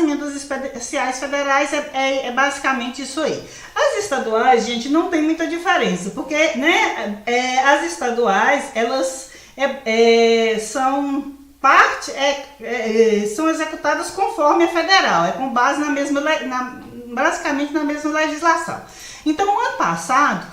emendas especiais federais é basicamente isso aí. As estaduais, gente, não tem muita diferença, porque, né, as estaduais, elas são são executadas conforme a federal, com base basicamente na mesma legislação. Então, no ano passado,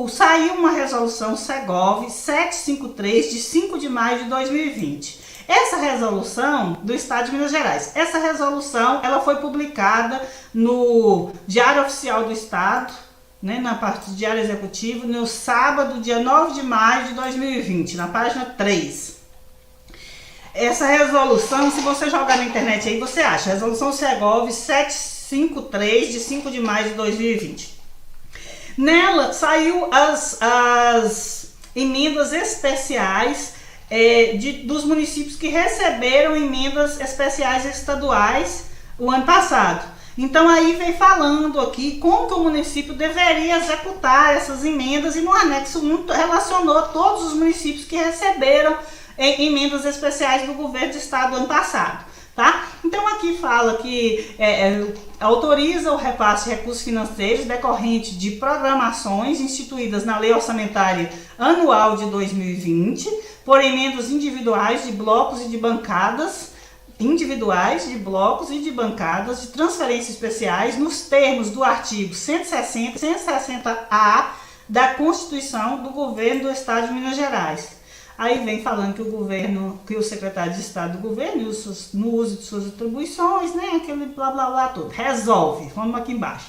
saiu uma resolução Segov 753 de 5 de maio de 2020. Essa resolução do Estado de Minas Gerais, essa resolução ela foi publicada no Diário Oficial do Estado, né, na parte do Diário Executivo, no sábado, dia 9 de maio de 2020, na página 3. Essa resolução, se você jogar na internet aí, você acha. Resolução Segov 753 de 5 de maio de 2020. Nela saiu as emendas especiais dos municípios que receberam emendas especiais estaduais o ano passado. Então aí vem falando aqui como que o município deveria executar essas emendas, e no anexo 1 relacionou todos os municípios que receberam emendas especiais do governo do estado do ano passado. Tá? Então aqui fala que autoriza o repasse de recursos financeiros decorrente de programações instituídas na Lei Orçamentária Anual de 2020 por emendas individuais de blocos e de bancadas, de transferências especiais nos termos do artigo 160 e 160A da Constituição do Governo do Estado de Minas Gerais. Aí vem falando que o secretário de Estado do governo, no uso de suas atribuições, né, aquele blá blá blá todo, resolve. Vamos aqui embaixo.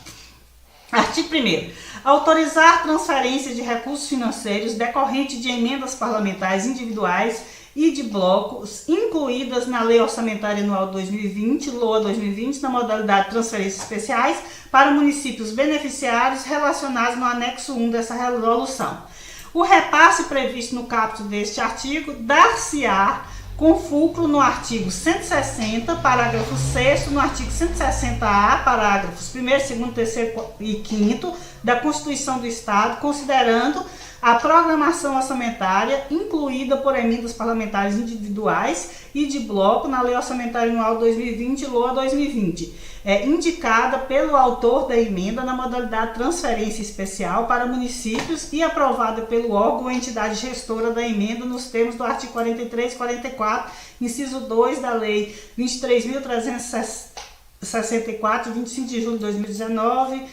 Artigo 1º. Autorizar transferência de recursos financeiros decorrente de emendas parlamentares individuais e de blocos incluídas na Lei Orçamentária Anual 2020, LOA 2020, na modalidade de transferências especiais para municípios beneficiários relacionados no anexo 1 dessa resolução. O repasse previsto no caput deste artigo dar-se-á com fulcro no artigo 160, parágrafo 6º, no artigo 160A, parágrafos 1º, 2º, 3º e 5º da Constituição do Estado, considerando a programação orçamentária incluída por emendas parlamentares individuais e de bloco na Lei Orçamentária Anual 2020, LOA 2020, indicada pelo autor da emenda na modalidade de transferência especial para municípios e aprovada pelo órgão ou entidade gestora da emenda nos termos do artigo 43 e 44, inciso 2 da Lei 23.364, de 25 de julho de 2019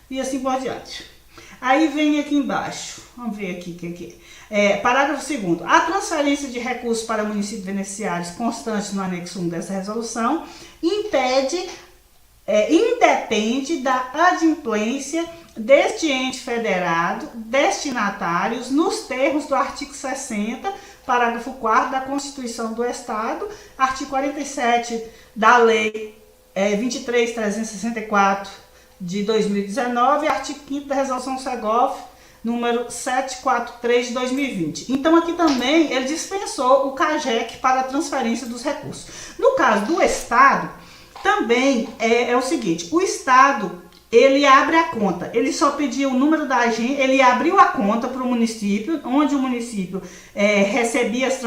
e assim por diante. Aí vem aqui embaixo, vamos ver aqui o que é. Parágrafo 2º. A transferência de recursos para municípios beneficiários constante no anexo 1 dessa resolução independe da adimplência deste ente federado, destinatários, nos termos do artigo 60, parágrafo 4º da Constituição do Estado, artigo 47 da Lei 23.364 de 2019, artigo 5º da Resolução Segov, número 743 de 2020. Então aqui também ele dispensou o CAGEC para a transferência dos recursos. No caso do Estado, também é o seguinte, o Estado, ele abre a conta, ele só pediu o número da agência, ele abriu a conta para o município, onde o município recebia as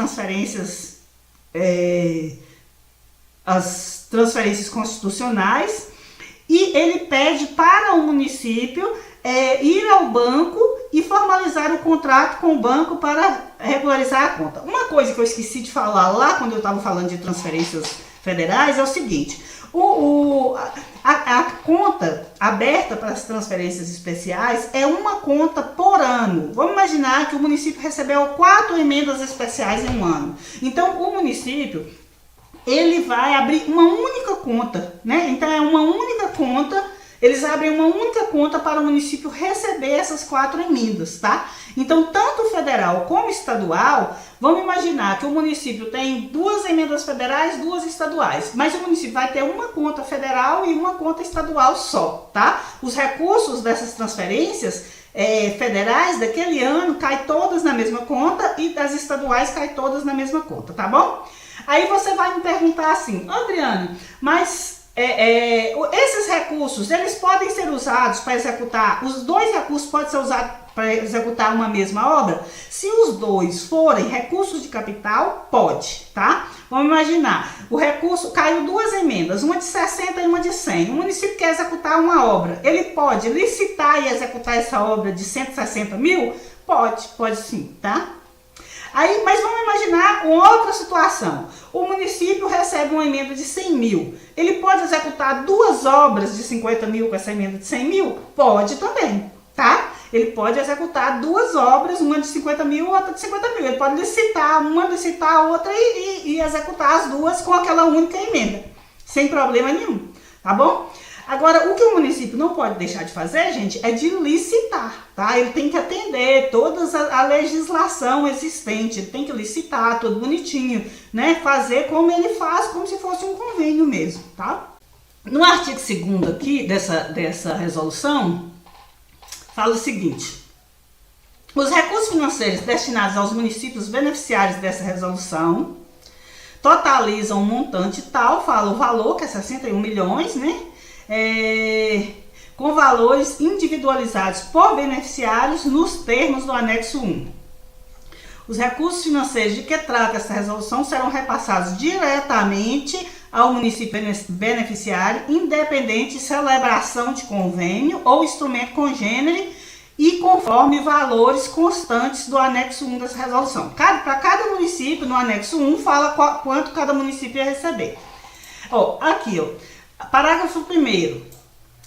transferências constitucionais, e ele pede para o município ir ao banco e formalizar o contrato com o banco para regularizar a conta. Uma coisa que eu esqueci de falar lá quando eu estava falando de transferências federais é o seguinte, a conta aberta para as transferências especiais é uma conta por ano. Vamos imaginar que o município recebeu 4 emendas especiais em um ano. Então o município ele vai abrir uma única conta, né? Então é uma única conta, eles abrem uma única conta para o município receber essas 4 emendas, tá? Então tanto federal como estadual, vamos imaginar que o município tem 2 emendas federais, 2 estaduais, mas o município vai ter uma conta federal e uma conta estadual só, tá? Os recursos dessas transferências federais daquele ano caem todas na mesma conta e das estaduais caem todas na mesma conta, tá bom? Aí você vai me perguntar assim, Adriane, mas esses recursos, eles podem ser usados para executar, os dois recursos podem ser usados para executar uma mesma obra? Se os dois forem recursos de capital, pode, tá? Vamos imaginar, o recurso caiu duas emendas, uma de 60 e uma de 100. O município quer executar uma obra, ele pode licitar e executar essa obra de 160 mil? Pode sim, tá? Aí, mas vamos imaginar uma outra situação. O município recebe uma emenda de 100 mil. Ele pode executar duas obras de 50 mil com essa emenda de 100 mil? Pode também, tá? Ele pode executar duas obras, uma de 50 mil e outra de 50 mil. Ele pode licitar a outra e executar as duas com aquela única emenda, sem problema nenhum, tá bom? Agora, o que o município não pode deixar de fazer, gente, é de licitar, tá? Ele tem que atender toda a legislação existente, ele tem que licitar tudo bonitinho, né? Fazer como ele faz, como se fosse um convênio mesmo, tá? No artigo 2º aqui, dessa resolução, fala o seguinte: os recursos financeiros destinados aos municípios beneficiários dessa resolução totalizam um montante tal, fala o valor, que é 61 milhões, né? Com valores individualizados por beneficiários nos termos do anexo 1. Os recursos financeiros de que trata essa resolução serão repassados diretamente ao município beneficiário, independente de celebração de convênio ou instrumento congênere e conforme valores constantes do anexo 1 dessa resolução. Para cada município, no anexo 1, fala quanto cada município ia receber. Aqui, parágrafo 1º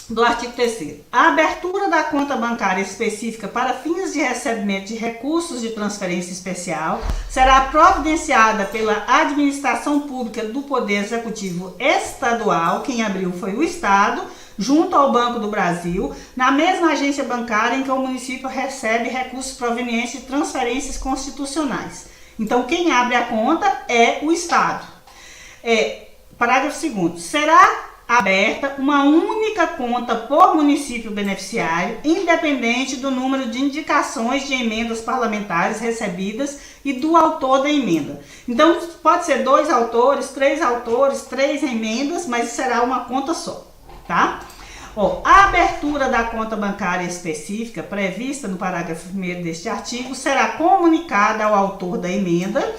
do artigo 3º. A abertura da conta bancária específica para fins de recebimento de recursos de transferência especial será providenciada pela administração pública do Poder Executivo Estadual, quem abriu foi o Estado, junto ao Banco do Brasil, na mesma agência bancária em que o município recebe recursos provenientes de transferências constitucionais. Então, quem abre a conta é o Estado. Parágrafo 2º. Será aberta uma única conta por município beneficiário, independente do número de indicações de emendas parlamentares recebidas e do autor da emenda. Então, pode ser 2 autores, 3 emendas, mas será uma conta só, tá? A abertura da conta bancária específica prevista no parágrafo 1º deste artigo será comunicada ao autor da emenda.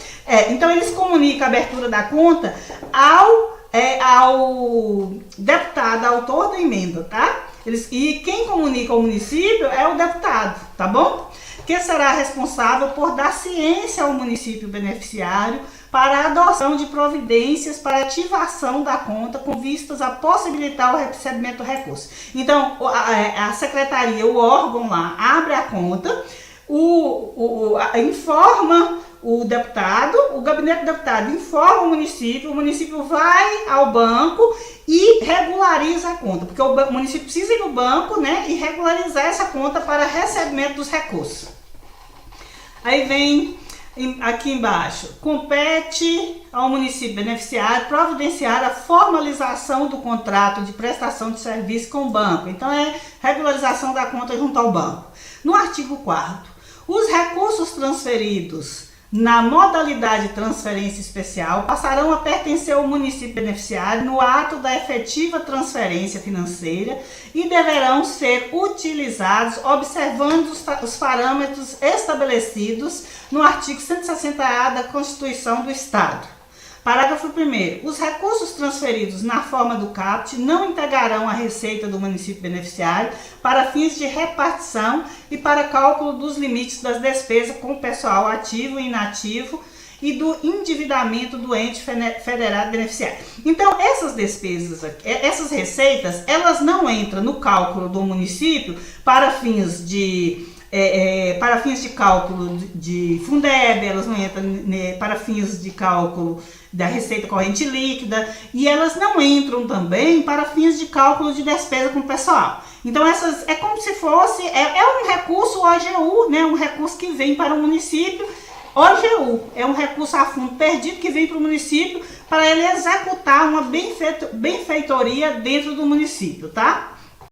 Então, eles comunicam a abertura da conta ao deputado, autor da emenda, tá? E quem comunica ao município é o deputado, tá bom? Que será responsável por dar ciência ao município beneficiário para a adoção de providências para ativação da conta com vistas a possibilitar o recebimento do recurso. Então, a secretaria, o órgão lá, abre a conta, informa o deputado, o gabinete do deputado informa o município vai ao banco e regulariza a conta, porque o município precisa ir no banco, né, e regularizar essa conta para recebimento dos recursos. Aí vem aqui embaixo: compete ao município beneficiário providenciar a formalização do contrato de prestação de serviço com o banco. Então, é regularização da conta junto ao banco. No artigo 4º, os recursos transferidos na modalidade de transferência especial passarão a pertencer ao município beneficiário no ato da efetiva transferência financeira e deverão ser utilizados observando os parâmetros estabelecidos no artigo 160-A da Constituição do Estado. Parágrafo 1º. Os recursos transferidos na forma do CAPT não integrarão a receita do município beneficiário para fins de repartição e para cálculo dos limites das despesas com o pessoal ativo e inativo e do endividamento do ente federado beneficiário. Então, essas despesas, essas receitas, elas não entram no cálculo do município para fins de cálculo de Fundeb, elas não entram para fins de cálculo da receita corrente líquida, e elas não entram também para fins de cálculo de despesa com o pessoal. Então, essas é como se fosse, um recurso OGU, né, um recurso que vem para o município. OGU é um recurso a fundo perdido que vem para o município para ele executar uma benfeitoria dentro do município, tá?